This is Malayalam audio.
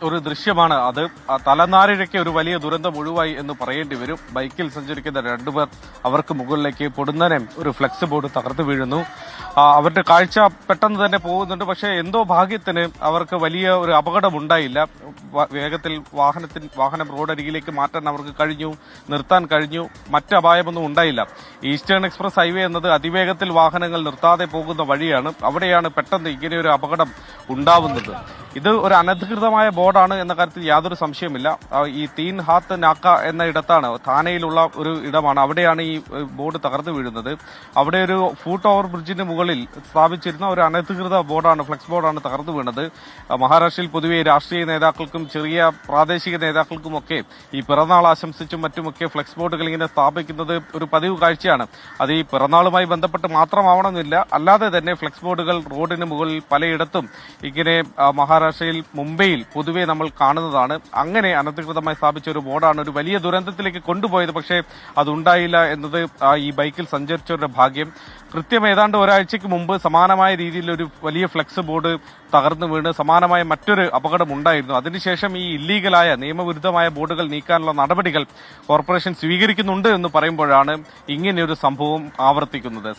ഒരു ദൃശ്യമാണ് അത്. തലനാരിഴയ്ക്ക് ഒരു വലിയ ദുരന്തം ഒഴിവായി എന്ന് പറയേണ്ടി വരും. ബൈക്കിൽ സഞ്ചരിക്കുന്ന രണ്ടുപേർ അവർക്ക് മുകളിലേക്ക് പൊടുന്നനെ ഒരു ഫ്ലെക്സ് ബോർഡ് തകർന്നു വീഴുന്നു. അവരുടെ കാഴ്ച പെട്ടെന്ന് തന്നെ പോകുന്നുണ്ട്. പക്ഷേ എന്തോ ഭാഗ്യത്തിന് അവർക്ക് വലിയ ഒരു അപകടം ഉണ്ടായില്ല. വേഗത്തിൽ വാഹനം റോഡരികിലേക്ക് മാറ്റാൻ അവർക്ക് കഴിഞ്ഞു, നിർത്താൻ കഴിഞ്ഞു. മറ്റ് അപായമൊന്നും ഉണ്ടായില്ല. ഈസ്റ്റേൺ എക്സ്പ്രസ് ഹൈവേ എന്നത് അതിവേഗത്തിൽ വാഹനങ്ങൾ നിർത്താതെ പോകുന്ന വഴിയാണ്. അവിടെയാണ് പെട്ടെന്ന് ഇങ്ങനെയൊരു അപകടം ഉണ്ടാവുന്നത്. ഇത് ഒരു അനധികൃതമായ ബോർഡാണ് എന്ന കാര്യത്തിൽ യാതൊരു സംശയമില്ല. ഈ തീൻ ഹാത്ത് നാക്ക എന്ന ഇടത്താണ്, താനയിലുള്ള ഒരു ഇടമാണ്. അവിടെയാണ് ഈ ബോർഡ് തകർന്നു വീഴുന്നത്. അവിടെ ഒരു ഫൂട്ട് ഓവർ ബ്രിഡ്ജിന് മുകളിൽ സ്ഥാപിച്ചിരുന്ന ഒരു അനധികൃത ബോർഡാണ്, ഫ്ലെക്സ് ബോർഡാണ് തകർന്നു വീണത്. മഹാരാഷ്ട്രയിൽ പൊതുവെ രാഷ്ട്രീയ നേതാക്കൾക്കും ചെറിയ പ്രാദേശിക നേതാക്കൾക്കുമൊക്കെ ഈ പിറന്നാൾ ആശംസിച്ചും മറ്റുമൊക്കെ ഫ്ലെക്സ് ബോർഡുകൾ ഇങ്ങനെ സ്ഥാപിക്കുന്നത് ഒരു പതിവ് കാഴ്ചയാണ്. അത് ഈ പിറന്നാളുമായി ബന്ധപ്പെട്ട് മാത്രമാവണമെന്നില്ല. അല്ലാതെ തന്നെ ഫ്ലെക്സ് ബോർഡുകൾ റോഡിന് മുകളിൽ പലയിടത്തും ഇങ്ങനെ മഹാരാഷ്ട്രയിൽ മുംബൈയിൽ പൊതുവെ നമ്മൾ കാണുന്നതാണ്. അങ്ങനെ അനധികൃതമായി സ്ഥാപിച്ച ഒരു ബോർഡാണ് ഒരു വലിയ ദുരന്തത്തിലേക്ക് കൊണ്ടുപോയത്. പക്ഷേ അതുണ്ടായില്ല എന്നത് ഈ ബൈക്കിൽ സഞ്ചരിച്ചവരുടെ ഭാഗ്യം. കൃത്യം ഏതാണ്ട് ഒരാഴ്ചയ്ക്ക് മുമ്പ് സമാനമായ രീതിയിൽ ഒരു വലിയ ഫ്ലെക്സ് ബോർഡ് തകർന്നു വീണ് സമാനമായ മറ്റൊരു അപകടം ഉണ്ടായിരുന്നു. അതിനുശേഷം ഈ ഇല്ലീഗലായ നിയമവിരുദ്ധമായ ബോർഡുകൾ നീക്കാനുള്ള നടപടികൾ കോർപ്പറേഷൻ സ്വീകരിക്കുന്നുണ്ട് എന്ന് പറയുമ്പോഴാണ് ഇങ്ങനെയൊരു സംഭവം ആവർത്തിക്കുന്നത്.